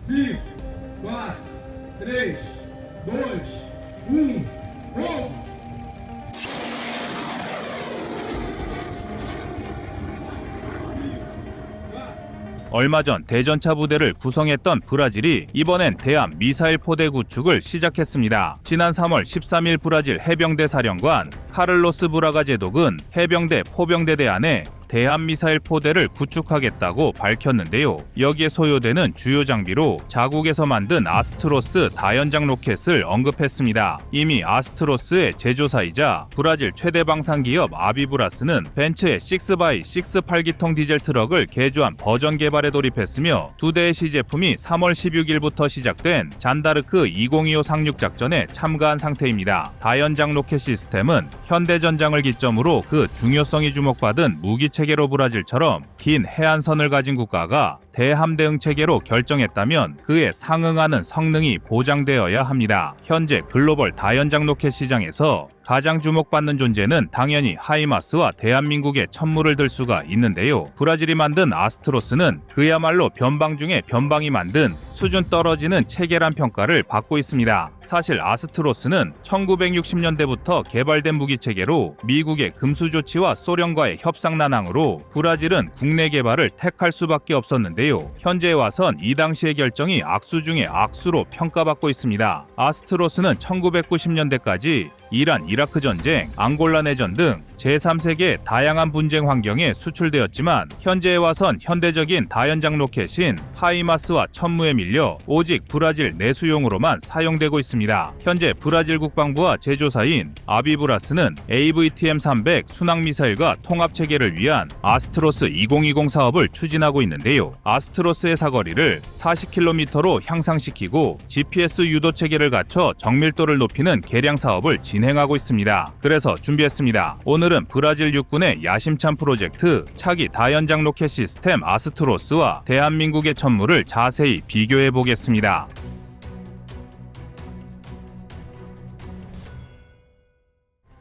5, 4, 3, 2, 1, go! 얼마 전 대전차 부대를 구성했던 브라질이 이번엔 대함 미사일 포대 구축을 시작했습니다. 지난 3월 13일 브라질 해병대 사령관 카를로스 브라가 제독은 해병대 포병대대 안에 대함미사일 포대를 구축하겠다고 밝혔는데요. 여기에 소요되는 주요 장비로 자국에서 만든 아스트로스 다연장 로켓을 언급했습니다. 이미 아스트로스의 제조사이자 브라질 최대 방산 기업 아비브라스는 벤츠의 6x6 8기통 디젤 트럭을 개조한 버전 개발에 돌입했으며 두 대의 시제품이 3월 16일부터 시작된 잔다르크 2025 상륙 작전에 참가한 상태입니다. 다연장 로켓 시스템은 현대전장을 기점으로 그 중요성이 주목받은 무기 체계로 브라질처럼 긴 해안선을 가진 국가가 대함 대응 체계로 결정했다면 그에 상응하는 성능이 보장되어야 합니다. 현재 글로벌 다연장 로켓 시장에서 가장 주목받는 존재는 당연히 하이마스와 대한민국의 천물을 들 수가 있는데요. 브라질이 만든 아스트로스는 그야말로 변방 중에 변방이 만든 수준 떨어지는 체계란 평가를 받고 있습니다. 사실 아스트로스는 1960년대부터 개발된 무기체계로 미국의 금수조치와 소련과의 협상 난항으로 브라질은 국내 개발을 택할 수밖에 없었는데요. 현재에 와선 이 당시의 결정이 악수 중에 악수로 평가받고 있습니다. 아스트로스는 1990년대까지 이란, 이라크 전쟁, 앙골라 내전 등 제3세계 다양한 분쟁 환경에 수출되었지만 현재에 와선 현대적인 다연장 로켓인 하이마스와 천무에 밀려 오직 브라질 내수용으로만 사용되고 있습니다. 현재 브라질 국방부와 제조사인 아비브라스는 AVTM-300 순항미사일과 통합체계를 위한 아스트로스 2020 사업을 추진하고 있는데요. 아스트로스의 사거리를 40km로 향상시키고 GPS 유도체계를 갖춰 정밀도를 높이는 개량 사업을 진행하고 있습니다. 그래서 준비했습니다. 오늘은 브라질 육군의 야심찬 프로젝트 차기 다연장 로켓 시스템 아스트로스와 대한민국의 천무를 자세히 비교해 보겠습니다.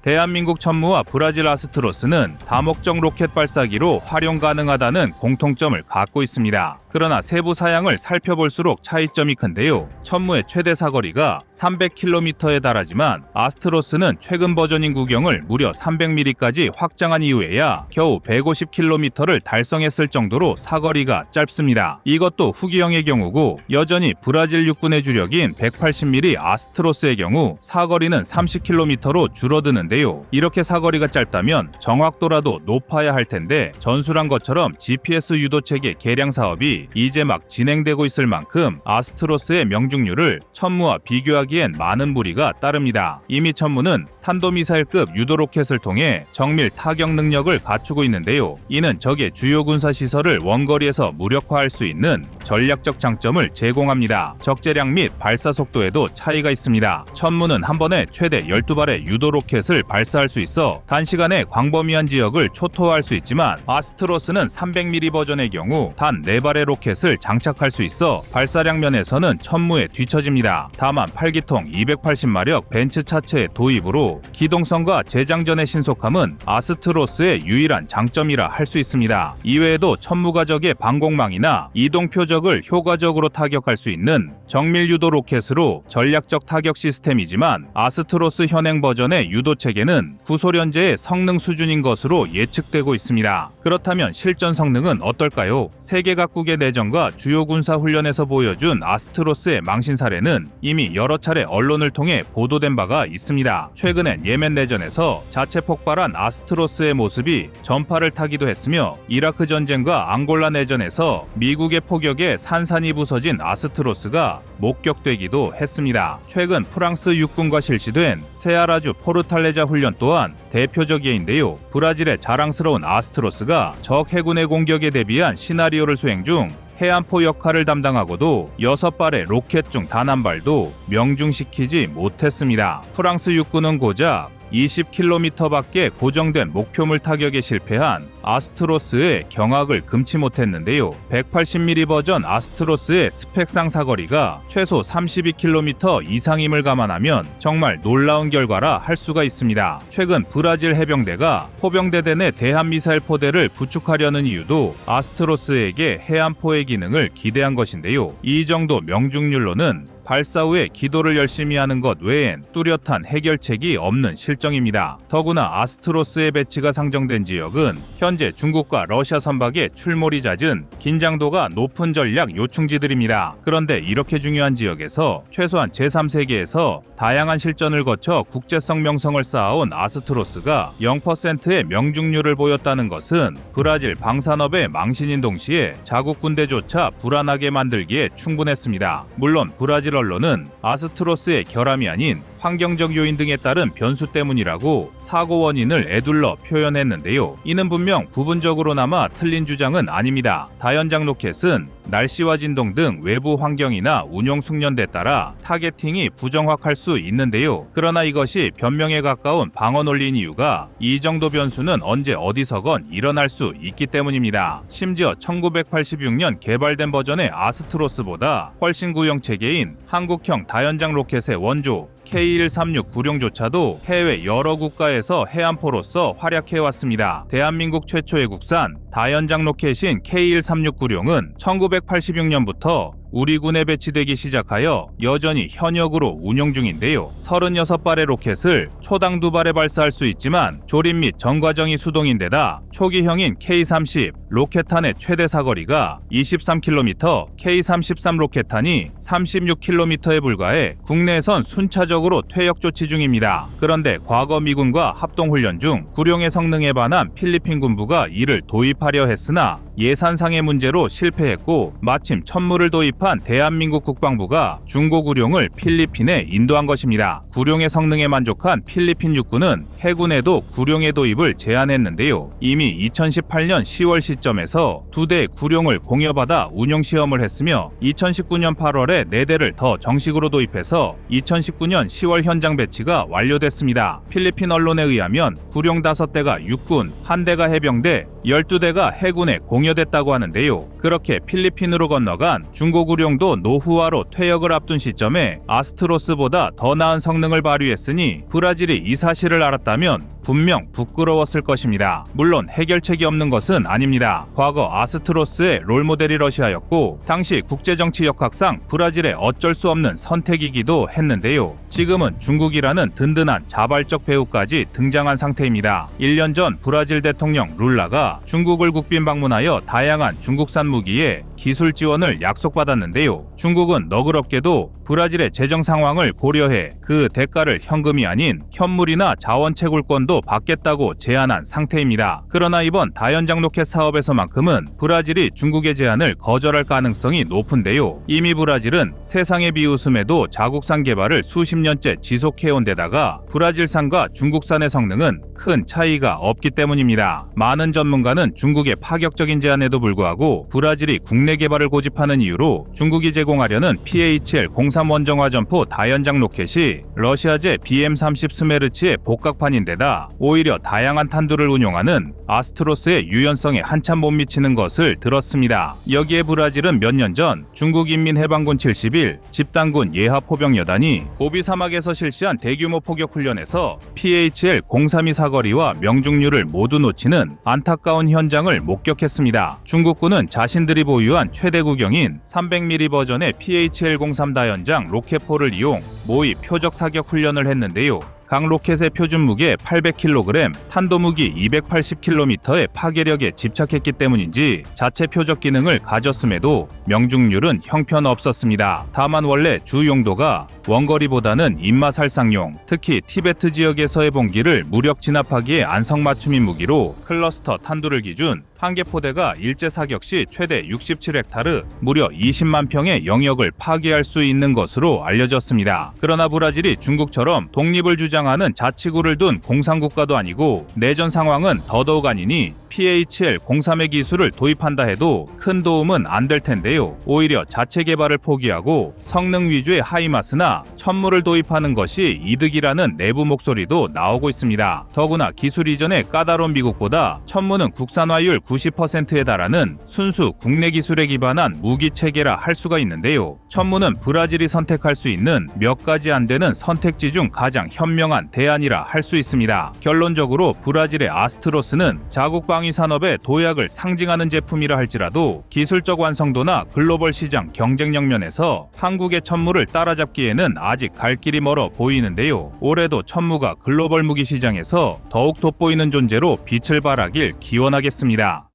대한민국 천무와 브라질 아스트로스는 다목적 로켓 발사기로 활용 가능하다는 공통점을 갖고 있습니다. 그러나 세부 사양을 살펴볼수록 차이점이 큰데요. 천무의 최대 사거리가 300km에 달하지만 아스트로스는 최근 버전인 구경을 무려 300mm까지 확장한 이후에야 겨우 150km를 달성했을 정도로 사거리가 짧습니다. 이것도 후기형의 경우고 여전히 브라질 육군의 주력인 180mm 아스트로스의 경우 사거리는 30km로 줄어드는데요. 이렇게 사거리가 짧다면 정확도라도 높아야 할 텐데 전술한 것처럼 GPS 유도체계 개량 사업이 이제 막 진행되고 있을 만큼 아스트로스의 명중률을 천무와 비교하기엔 많은 무리가 따릅니다. 이미 천무는 탄도미사일급 유도로켓을 통해 정밀 타격 능력을 갖추고 있는데요. 이는 적의 주요 군사시설을 원거리에서 무력화할 수 있는 전략적 장점을 제공합니다. 적재량 및 발사 속도에도 차이가 있습니다. 천무는 한 번에 최대 12발의 유도로켓을 발사할 수 있어 단시간에 광범위한 지역을 초토화할 수 있지만 아스트로스는 300mm 버전의 경우 단 4발의 로켓을 장착할 수 있어 발사량 면에서는 천무에 뒤처집니다. 다만 8기통 280마력 벤츠 차체의 도입으로 기동성과 재장전의 신속함은 아스트로스의 유일한 장점이라 할 수 있습니다. 이외에도 천무가 적의 방공망이나 이동 표적을 효과적으로 타격할 수 있는 정밀 유도 로켓으로 전략적 타격 시스템이지만 아스트로스 현행 버전의 유도 체계는 구소련제의 성능 수준인 것으로 예측되고 있습니다. 그렇다면 실전 성능은 어떨까요? 세계 각국의 내전과 주요 군사 훈련에서 보여준 아스트로스의 망신 사례는 이미 여러 차례 언론을 통해 보도된 바가 있습니다. 최근엔 예멘 내전에서 자체 폭발한 아스트로스의 모습이 전파를 타기도 했으며 이라크 전쟁과 앙골라 내전에서 미국의 포격에 산산이 부서진 아스트로스가 목격되기도 했습니다. 최근 프랑스 육군과 실시된 세아라주 포르탈레자 훈련 또한 대표적 예인데요. 브라질의 자랑스러운 아스트로스가 적 해군의 공격에 대비한 시나리오를 수행 중 해안포 역할을 담당하고도 6발의 로켓 중 단 한 발도 명중시키지 못했습니다. 프랑스 육군은 고작 20km 밖에 고정된 목표물 타격에 실패한 아스트로스의 경악을 금치 못했는데요. 180mm 버전 아스트로스의 스펙상 사거리가 최소 32km 이상임을 감안하면 정말 놀라운 결과라 할 수가 있습니다. 최근 브라질 해병대가 포병대대 내 대한미사일 포대를 구축하려는 이유도 아스트로스에게 해안포의 기능을 기대한 것인데요. 이 정도 명중률로는 발사 후에 기도를 열심히 하는 것 외엔 뚜렷한 해결책이 없는 실정입니다. 더구나 아스트로스의 배치가 상정된 지역은 현재 중국과 러시아 선박의 출몰이 잦은 긴장도가 높은 전략 요충지들입니다. 그런데 이렇게 중요한 지역에서 최소한 제3세계에서 다양한 실전을 거쳐 국제성 명성을 쌓아온 아스트로스가 0%의 명중률을 보였다는 것은 브라질 방산업의 망신인 동시에 자국 군대조차 불안하게 만들기에 충분했습니다. 물론 브라질 언론은 아스트로스의 결함이 아닌 환경적 요인 등에 따른 변수 때문이라고 사고 원인을 에둘러 표현했는데요. 이는 분명 부분적으로나마 틀린 주장은 아닙니다. 다연장 로켓은 날씨와 진동 등 외부 환경이나 운용 숙련대에 따라 타겟팅이 부정확할 수 있는데요. 그러나 이것이 변명에 가까운 방어 논리인 이유가 이 정도 변수는 언제 어디서건 일어날 수 있기 때문입니다. 심지어 1986년 개발된 버전의 아스트로스보다 훨씬 구형 체계인 한국형 다연장 로켓의 원조 K136 구룡조차도 해외 여러 국가에서 해안포로서 활약해왔습니다. 대한민국 최초의 국산 다연장 로켓인 K136 구룡은 1986년부터 우리 군에 배치되기 시작하여 여전히 현역으로 운영 중인데요. 36발의 로켓을 초당 2발에 발사할 수 있지만 조립 및 전 과정이 수동인데다 초기형인 K30 로켓탄의 최대 사거리가 23km, K33 로켓탄이 36km에 불과해 국내에선 순차적으로 퇴역 조치 중입니다. 그런데 과거 미군과 합동훈련 중 구룡의 성능에 반한 필리핀 군부가 이를 도입하려 했으나 예산상의 문제로 실패했고 마침 천무를 도입한 대한민국 국방부가 중고 구룡을 필리핀에 인도한 것입니다. 구룡의 성능에 만족한 필리핀 육군은 해군에도 구룡의 도입을 제안했는데요. 이미 2018년 10월 시점에서 2대 구룡을 공여받아 운용 시험을 했으며 2019년 8월에 4대를 더 정식으로 도입해서 2019년 10월 현장 배치가 완료됐습니다. 필리핀 언론에 의하면 구룡 5대가 육군, 1대가 해병대, 12대가 해군에 공여됐다고 하는데요. 그렇게 필리핀으로 건너간 중고 구룡도 노후화로 퇴역을 앞둔 시점에 아스트로스보다 더 나은 성능을 발휘했으니 브라질이 이 사실을 알았다면 분명 부끄러웠을 것입니다. 물론 해결책이 없는 것은 아닙니다. 과거 아스트로스의 롤모델이 러시아였고 당시 국제정치 역학상 브라질의 어쩔 수 없는 선택이기도 했는데요. 지금은 중국이라는 든든한 자발적 배후까지 등장한 상태입니다. 1년 전 브라질 대통령 룰라가 중국을 국빈 방문하여 다양한 중국산 무기에 기술 지원을 약속받았는데요. 중국은 너그럽게도 브라질의 재정 상황을 고려해 그 대가를 현금이 아닌 현물이나 자원 채굴권도 받겠다고 제안한 상태입니다. 그러나 이번 다연장 로켓 사업에서만큼은 브라질이 중국의 제안을 거절할 가능성이 높은데요. 이미 브라질은 세상의 비웃음에도 자국산 개발을 수십 년째 지속해온 데다가 브라질산과 중국산의 성능은 큰 차이가 없기 때문입니다. 많은 전문가는 중국의 파격적인 제안에도 불구하고 브라질이 국내 개발을 고집하는 이유로 중국이 제공하려는 PHL-03 원정화점포 다연장 로켓이 러시아제 BM-30 스메르치의 복각판인데다 오히려 다양한 탄두를 운용하는 아스트로스의 유연성에 한참 못 미치는 것을 들었습니다. 여기에 브라질은 몇 년 전 중국인민해방군 71 집단군 예하포병여단이 고비 사막에서 실시한 대규모 포격훈련에서 PHL-032 사거리와 명중률을 모두 놓치는 안타까운 현장을 목격했습니다. 중국군은 자신들이 보유한 최대 구경인 300mm 버전의 PHL-03 다연장 로켓포를 이용 모의 표적 사격 훈련을 했는데요. 각 로켓의 표준 무게 800kg, 탄도무기 280km의 파괴력에 집착했기 때문인지 자체 표적 기능을 가졌음에도 명중률은 형편없었습니다. 다만 원래 주 용도가 원거리보다는 입마살상용, 특히 티베트 지역에서의 봉기를 무력 진압하기에 안성맞춤인 무기로 클러스터 탄두를 기준 한 개 포대가 일제 사격 시 최대 67헥타르, 무려 20만 평의 영역을 파괴할 수 있는 것으로 알려졌습니다. 그러나 브라질이 중국처럼 독립을 주장하는 자치구를 둔 공산국가도 아니고 내전 상황은 더더욱 아니니 PHL-03의 기술을 도입한다 해도 큰 도움은 안 될 텐데요. 오히려 자체 개발을 포기하고 성능 위주의 하이마스나 천무를 도입하는 것이 이득이라는 내부 목소리도 나오고 있습니다. 더구나 기술 이전의 까다로운 미국보다 천무는 국산화율 90%에 달하는 순수 국내 기술에 기반한 무기 체계라 할 수가 있는데요. 천무는 브라질이 선택할 수 있는 몇 가지 안 되는 선택지 중 가장 현명한 대안이라 할 수 있습니다. 결론적으로 브라질의 아스트로스는 자국 방위 산업의 도약을 상징하는 제품이라 할지라도 기술적 완성도나 글로벌 시장 경쟁력 면에서 한국의 천무를 따라잡기에는 아직 갈 길이 멀어 보이는데요. 올해도 천무가 글로벌 무기 시장에서 더욱 돋보이는 존재로 빛을 발하길 기원하겠습니다.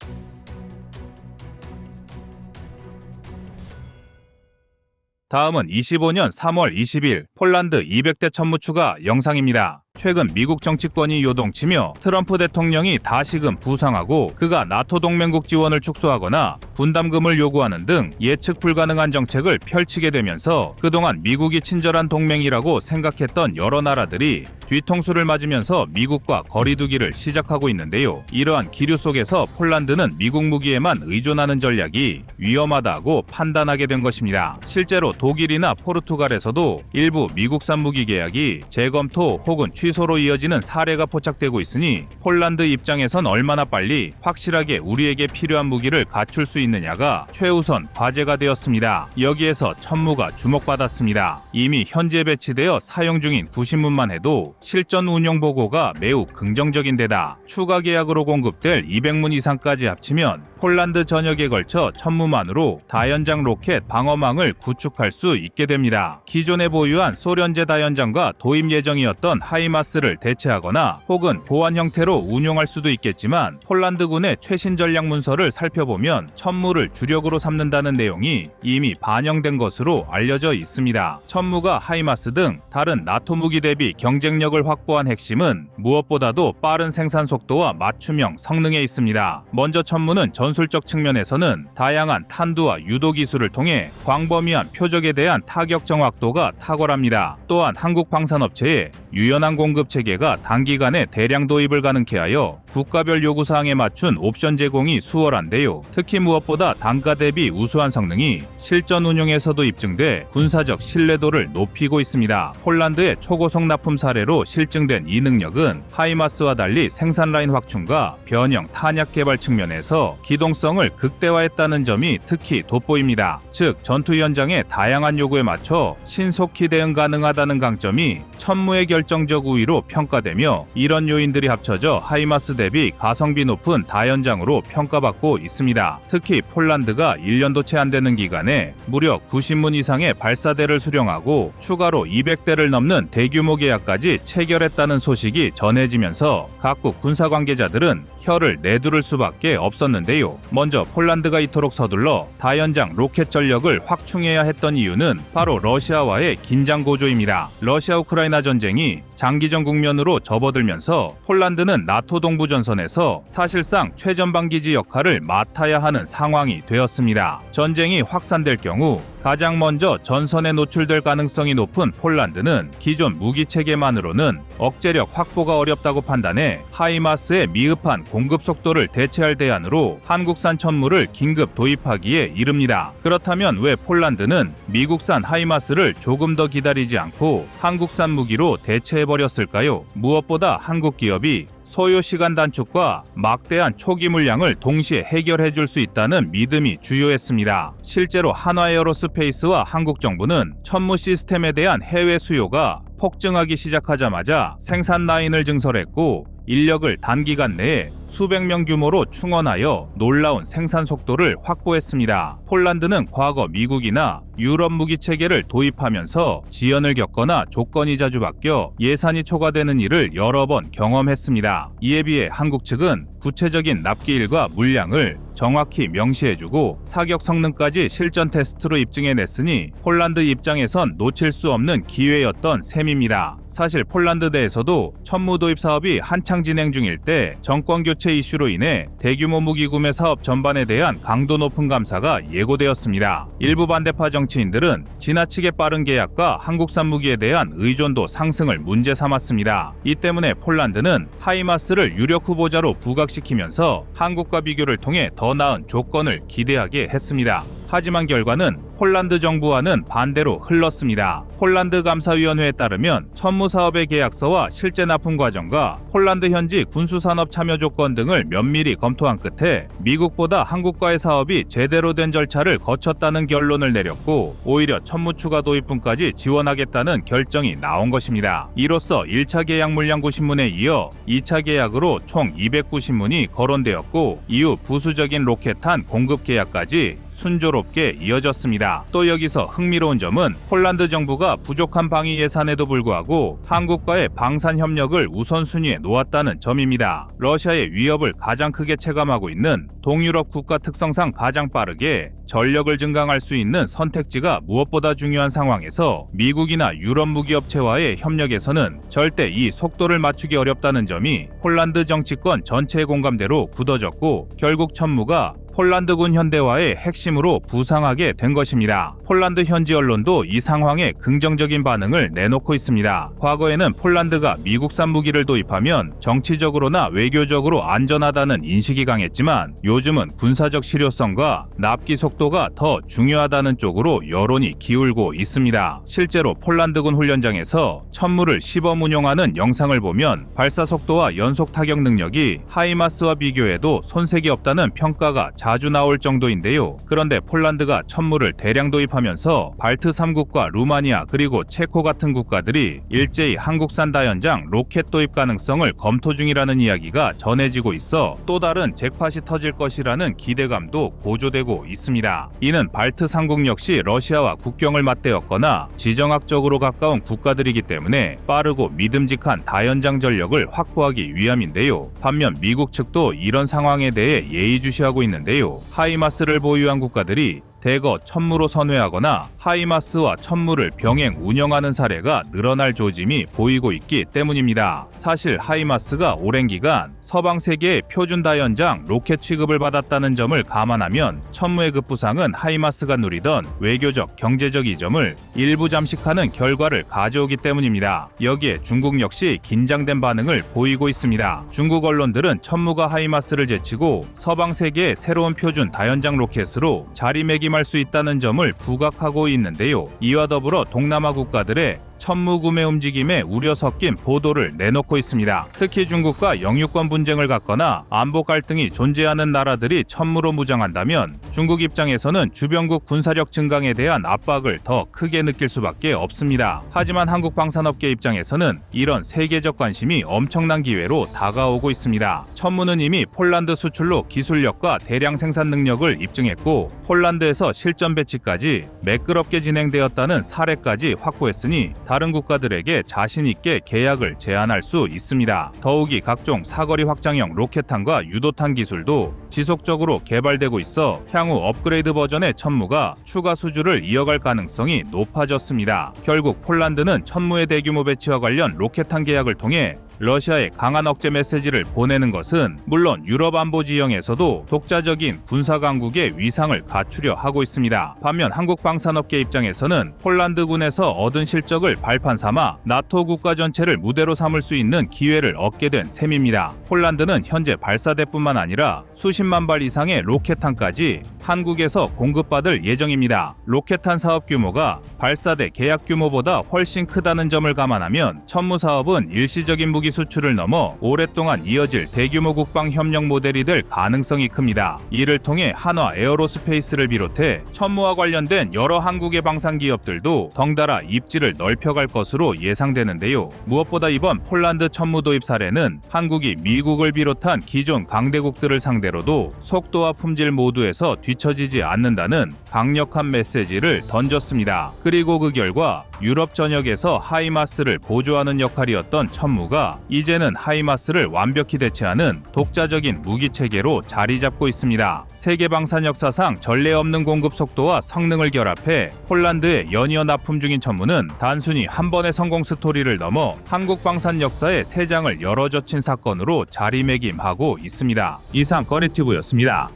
다음은 25년 3월 20일 폴란드 200대 천무 추가 영상입니다. 최근 미국 정치권이 요동치며 트럼프 대통령이 다시금 부상하고 그가 나토 동맹국 지원을 축소하거나 분담금을 요구하는 등 예측 불가능한 정책을 펼치게 되면서 그동안 미국이 친절한 동맹이라고 생각했던 여러 나라들이 뒤통수를 맞으면서 미국과 거리두기를 시작하고 있는데요. 이러한 기류 속에서 폴란드는 미국 무기에만 의존하는 전략이 위험하다고 판단하게 된 것입니다. 실제로 독일이나 포르투갈에서도 일부 미국산 무기 계약이 재검토 혹은 취소로 이어지는 사례가 포착되고 있으니 폴란드 입장에선 얼마나 빨리 확실하게 우리에게 필요한 무기를 갖출 수 있느냐가 최우선 과제가 되었습니다. 여기에서 천무가 주목받았습니다. 이미 현재 배치되어 사용 중인 구신문만 해도 실전 운영 보고가 매우 긍정적인 데다 추가 계약으로 공급될 200문 이상까지 합치면 폴란드 전역에 걸쳐 천무만으로 다연장 로켓 방어망을 구축할 수 있게 됩니다. 기존에 보유한 소련제 다연장과 도입 예정이었던 하이마스를 대체하거나 혹은 보완 형태로 운용할 수도 있겠지만 폴란드군의 최신 전략 문서를 살펴보면 천무를 주력으로 삼는다는 내용이 이미 반영된 것으로 알려져 있습니다. 천무가 하이마스 등 다른 나토 무기 대비 경쟁력을 확보한 핵심은 무엇보다도 빠른 생산 속도와 맞춤형 성능에 있습니다. 먼저 천무는 전술적 측면에서는 다양한 탄두와 유도 기술을 통해 광범위한 표적에 대한 타격 정확도가 탁월합니다. 또한 한국 방산업체의 유연한 공급 체계가 단기간에 대량 도입을 가능케 하여 국가별 요구사항에 맞춘 옵션 제공이 수월한데요. 특히 무엇보다 단가 대비 우수한 성능이 실전 운용에서도 입증돼 군사적 신뢰도를 높이고 있습니다. 폴란드의 초고속 납품 사례로 실증된 이 능력은 하이마스와 달리 생산 라인 확충과 변형 탄약 개발 측면에서 기동성을 극대화했다는 점이 특히 돋보입니다. 즉 전투 현장의 다양한 요구에 맞춰 신속히 대응 가능하다는 강점이 천무의 결정적 우위로 평가되며 이런 요인들이 합쳐져 하이마스 대비 가성비 높은 다연장으로 평가받고 있습니다. 특히 폴란드가 1년도 채 안 되는 기간에 무려 90문 이상의 발사대를 수령하고 추가로 200대를 넘는 대규모 계약까지 체결했다는 소식이 전해지면서 각국 군사 관계자들은 혀를 내두를 수밖에 없었는데요. 먼저 폴란드가 이토록 서둘러 다연장 로켓 전력을 확충해야 했던 이유는 바로 러시아와의 긴장 고조입니다. 러시아 우크라이나 전쟁이 장기전 국면으로 접어들면서 폴란드는 나토 동부 전선에서 사실상 최전방 기지 역할을 맡아야 하는 상황이 되었습니다. 전쟁이 확산될 경우 가장 먼저 전선에 노출될 가능성이 높은 폴란드는 기존 무기 체계만으로는 억제력 확보가 어렵다고 판단해 하이마스의 미흡한 공급 속도를 대체할 대안으로 한국산 천무를 긴급 도입하기에 이릅니다. 그렇다면 왜 폴란드는 미국산 하이마스를 조금 더 기다리지 않고 한국산 무기로 대체해버렸을까요? 무엇보다 한국 기업이 소요 시간 단축과 막대한 초기 물량을 동시에 해결해 줄 수 있다는 믿음이 주요했습니다. 실제로 한화에어로스페이스와 한국 정부는 천무 시스템에 대한 해외 수요가 폭증하기 시작하자마자 생산 라인을 증설했고 인력을 단기간 내에 수백 명 규모로 충원하여 놀라운 생산 속도를 확보했습니다. 폴란드는 과거 미국이나 유럽 무기 체계를 도입하면서 지연을 겪거나 조건이 자주 바뀌어 예산이 초과되는 일을 여러 번 경험했습니다. 이에 비해 한국 측은 구체적인 납기일과 물량을 정확히 명시해주고 사격 성능까지 실전 테스트로 입증해냈으니 폴란드 입장에선 놓칠 수 없는 기회였던 셈입니다. 사실 폴란드 내에서도 천무 도입 사업이 한창 진행 중일 때 정권 교체 이슈로 인해 대규모 무기 구매 사업 전반에 대한 강도 높은 감사가 예고되었습니다. 일부 반대파 정치인들은 지나치게 빠른 계약과 한국산 무기에 대한 의존도 상승을 문제 삼았습니다. 이 때문에 폴란드는 하이마스를 유력 후보자로 부각시키면서 한국과 비교를 통해 더 나은 조건을 기대하게 했습니다. 하지만 결과는 폴란드 정부와는 반대로 흘렀습니다. 폴란드 감사위원회에 따르면 천무 사업의 계약서와 실제 납품 과정과 폴란드 현지 군수산업 참여 조건 등을 면밀히 검토한 끝에 미국보다 한국과의 사업이 제대로 된 절차를 거쳤다는 결론을 내렸고 오히려 천무 추가 도입분까지 지원하겠다는 결정이 나온 것입니다. 이로써 1차 계약 물량 구신문에 이어 2차 계약으로 총 290문이 거론되었고 이후 부수적인 로켓탄 공급 계약까지 순조롭게 이어졌습니다. 또 여기서 흥미로운 점은 폴란드 정부가 부족한 방위 예산에도 불구하고 한국과의 방산 협력을 우선순위에 놓았다는 점입니다. 러시아의 위협을 가장 크게 체감하고 있는 동유럽 국가 특성상 가장 빠르게 전력을 증강할 수 있는 선택지가 무엇보다 중요한 상황에서 미국이나 유럽 무기업체와의 협력에서는 절대 이 속도를 맞추기 어렵다는 점이 폴란드 정치권 전체의 공감대로 굳어졌고 결국 천무가 폴란드군 현대화의 핵심으로 부상하게 된 것입니다. 폴란드 현지 언론도 이 상황에 긍정적인 반응을 내놓고 있습니다. 과거에는 폴란드가 미국산 무기를 도입하면 정치적으로나 외교적으로 안전하다는 인식이 강했지만 요즘은 군사적 실효성과 납기 속도가 더 중요하다는 쪽으로 여론이 기울고 있습니다. 실제로 폴란드군 훈련장에서 천무를 시범 운용하는 영상을 보면 발사 속도와 연속 타격 능력이 하이마스와 비교해도 손색이 없다는 평가가 자주 나올 정도인데요. 그런데 폴란드가 천무를 대량 도입하면서 발트 3국과 루마니아 그리고 체코 같은 국가들이 일제히 한국산 다연장 로켓 도입 가능성을 검토 중이라는 이야기가 전해지고 있어 또 다른 잭팟이 터질 것이라는 기대감도 고조되고 있습니다. 이는 발트 3국 역시 러시아와 국경을 맞대었거나 지정학적으로 가까운 국가들이기 때문에 빠르고 믿음직한 다연장 전력을 확보하기 위함인데요. 반면 미국 측도 이런 상황에 대해 예의주시하고 있는데요. 하이마스를 보유한 국가들이 대거 천무로 선회하거나 하이마스와 천무를 병행 운영하는 사례가 늘어날 조짐이 보이고 있기 때문입니다. 사실 하이마스가 오랜 기간 서방 세계의 표준 다연장 로켓 취급을 받았다는 점을 감안하면 천무의 급부상은 하이마스가 누리던 외교적, 경제적 이점을 일부 잠식하는 결과를 가져오기 때문입니다. 여기에 중국 역시 긴장된 반응을 보이고 있습니다. 중국 언론들은 천무가 하이마스를 제치고 서방 세계의 새로운 표준 다연장 로켓으로 자리매김 할 수 있다는 점을 부각하고 있는데요. 이와 더불어 동남아 국가들의 천무 구매 움직임에 우려 섞인 보도를 내놓고 있습니다. 특히 중국과 영유권 분쟁을 갖거나 안보 갈등이 존재하는 나라들이 천무로 무장한다면 중국 입장에서는 주변국 군사력 증강에 대한 압박을 더 크게 느낄 수밖에 없습니다. 하지만 한국 방산업계 입장에서는 이런 세계적 관심이 엄청난 기회로 다가오고 있습니다. 천무는 이미 폴란드 수출로 기술력과 대량 생산 능력을 입증했고 폴란드에서 실전 배치까지 매끄럽게 진행되었다는 사례까지 확보했으니 다른 국가들에게 자신 있게 계약을 제안할 수 있습니다. 더욱이 각종 사거리 확장형 로켓탄과 유도탄 기술도 지속적으로 개발되고 있어 향후 업그레이드 버전의 천무가 추가 수주를 이어갈 가능성이 높아졌습니다. 결국 폴란드는 천무의 대규모 배치와 관련 로켓탄 계약을 통해 러시아에 강한 억제 메시지를 보내는 것은 물론 유럽 안보 지형에서도 독자적인 군사 강국의 위상을 갖추려 하고 있습니다. 반면 한국 방산업계 입장에서는 폴란드군에서 얻은 실적을 발판 삼아 나토 국가 전체를 무대로 삼을 수 있는 기회를 얻게 된 셈입니다. 폴란드는 현재 발사대뿐만 아니라 수십만 발 이상의 로켓탄까지 한국에서 공급받을 예정입니다. 로켓탄 사업 규모가 발사대 계약 규모보다 훨씬 크다는 점을 감안하면 천무 사업은 일시적인 무기 수출을 넘어 오랫동안 이어질 대규모 국방 협력 모델이 될 가능성이 큽니다. 이를 통해 한화 에어로스페이스를 비롯해 천무와 관련된 여러 한국의 방산 기업들도 덩달아 입지를 넓혀갈 것으로 예상되는데요. 무엇보다 이번 폴란드 천무 도입 사례는 한국이 미국을 비롯한 기존 강대국들을 상대로도 속도와 품질 모두에서 뒤처지지 않는다는 강력한 메시지를 던졌습니다. 그리고 그 결과 유럽 전역에서 하이마스를 보조하는 역할이었던 천무가 이제는 하이마스를 완벽히 대체하는 독자적인 무기 체계로 자리 잡고 있습니다. 세계 방산 역사상 전례 없는 공급 속도와 성능을 결합해 폴란드에 연이어 납품 중인 천무는 단순히 한 번의 성공 스토리를 넘어 한국 방산 역사의 새 장을 열어젖힌 사건으로 자리매김하고 있습니다. 이상 꺼리튜브였습니다.